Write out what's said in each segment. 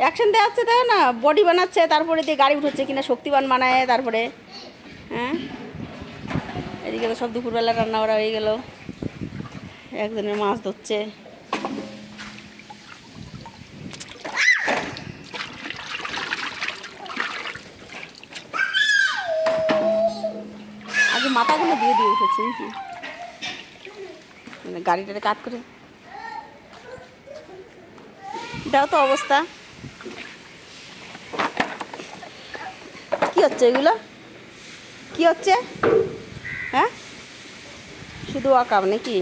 Action দেখাচ্ছে তাই না, বডি বানাচ্ছে, তারপরে দিয়ে গাড়ি উঠছে কিনা শক্তিবান বানায়, তারপরে হ্যাঁ এদিকে তো সব দুপুরবেলা রান্না করা হয়ে গেল, একজনের মাছ ধরছে। আগে মাথাগুলো দিয়ে দিয়ে উঠেছে নাকি, মানে গাড়িটারে কাট করে এটাও তো অবস্থা। কি হচ্ছে এগুলো, কি হচ্ছে? হ্যাঁ শুধু আঁকাব নাকি?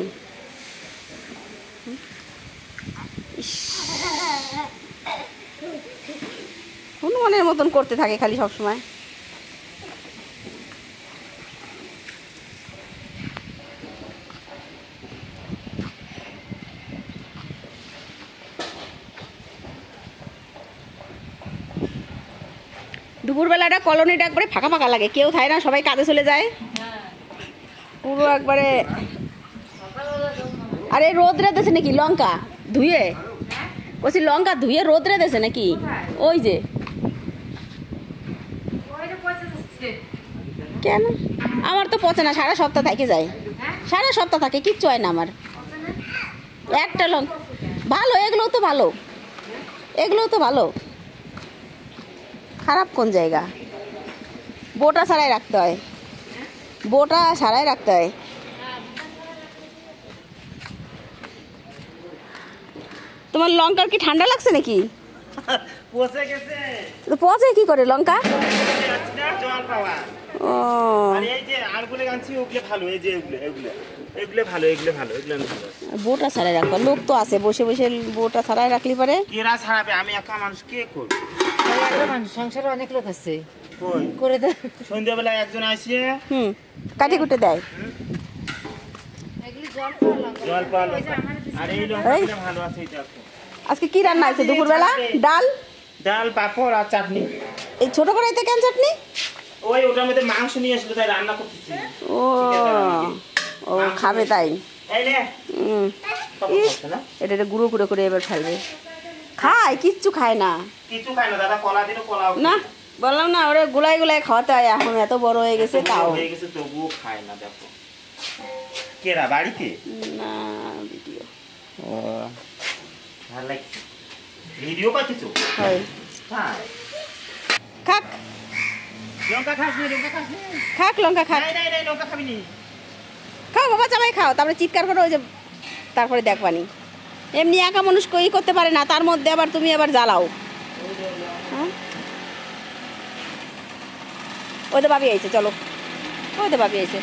হনুমানের মতন করতে থাকে খালি সবসময়। দুপুরবেলাটা কলোনিটা একবারে ফাঁকা ফাঁকা লাগে, কেউ থাকে না, সবাই কাজে চলে যায় পুরো একবারে। আরে রোদরে দেছে নাকি লঙ্কা ধুয়ে? বলছি লঙ্কা ধুয়ে রোদরে দেছে নাকি? ওই যে কেন আমার তো পচে না, সারা সপ্তাহ থেকে যায়, সারা সপ্তাহ থাকে, কিচ্ছু হয় না আমার। একটা লঙ্কা ভালো, এগুলোও তো ভালো, এগুলোও তো ভালো। খারাপ কোন জায়গা? বোটা ছাড়াই রাখতে হয়, বোটা ছাড়াই রাখতে হয়। তোমার লঙ্কার কি ঠান্ডা লাগছে নাকি? পচে গেছে। তো পচে কি করে লঙ্কা? জল পাওয়া। ও আর এই যে আরগুলো আনছি ওগুলো ভালো, এই যে এগুলো এগুলো এগুলো ভালো, এগুলো ভালো, এগুলো ভালো। বোটা ছাড়াই রাখবা, লোক তো আছে বসে বসে বোটা ছাড়াই রাখলি পারে। কেরা ছাড়াবে, আমি একা মানুষ কে করব? সংসারে অনেক লোক আছে কই করে দে। সন্ধ্যাবেলা একজন আসে কাটি কুটে দেয়। এগুলি জল পাওয়া লঙ্কা। জল পাওয়া লঙ্কা। আর এই লঙ্কাগুলো ভালো আছে, এই দেখো। আজকে কি রান্না আছে দুপুরবেলা? ডাল, ডাল, পাঁপড় আর চাটনি। এই ছোট কড়াইতে কেন চাটনি? ওই ওটার মধ্যে মাংস নিয়ে আসলো, তাই রান্না করতেছি। ও ও খাবে তাই। এই নে এটা গুঁড়ো করে করে এবার ফেলবে। খায় কিচ্ছু খায় না, কিছু খায় না দাদা, কলা দিল কলা না বললাম না, ওরা গুলাই গুলাই খাওয়াতে হয়, এখন এত বড় হয়ে গেছে তাও হয়ে গেছে, তবুও খায় না। দেখো কেরা বাড়িতে না ভিডিও। ও ভালো লাগছে, ভিডিও করতেছো? হয় হ্যাঁ খাক লঙ্কা খাস না, লঙ্কা খাস না? খাক লঙ্কা খাক, নাই নাই নাই, লঙ্কা খাবি নি। খাও বাবা জামাই খাও, তারপরে চিৎকার করে ওই যে তারপরে দেখবানি। এমনি একা মানুষ কই করতে পারে না, তার মধ্যে আবার তুমি আবার জ্বালাও। হ্যাঁ ওই তো ভাবি আইছে, চলো ওই তো ভাবি আইছে।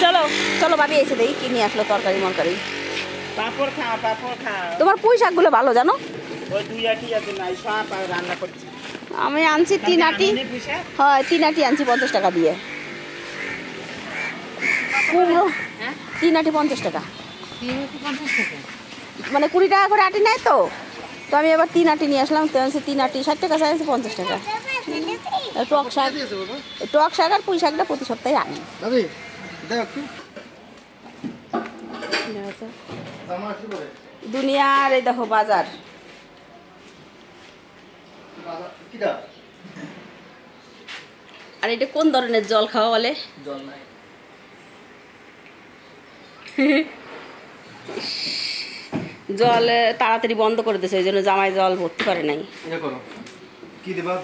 চলো চলো ভাবি আইছে, দেখি কি নিয়ে আসলো তরকারি মরকারি। পাঁপড় খা, পাঁপড় খা। তোমার পুঁই শাকগুলো ভালো জানো? ওই দুই আটি আছে নাই, সব রান্না করছি। আমি আনছি 3 আটি, হয় 3 আটি আনছি 50 টাকা দিয়ে। কুমড়ো 3 আটি 50 টাকা, 50 টাকা মানে 20 টাকা করে আটি নেয় তো। তো আমি এবার 3 আটি নিয়ে আসলাম, তো আনছি 3 আটি 60 টাকা, চাইছি 50 টাকা। টক শাক, টক শাক আর পুঁই শাকটা প্রতি সপ্তাহে আনি। দুনিয়ার এই দেখো বাজার। আর এটা কোন ধরনের জল খাওয়া বলে? জল নাই, জল তাড়াতাড়ি বন্ধ করে দিয়েছে, ওই জন্য জামাই জল ভর্তি করে নাই। কি দেবা?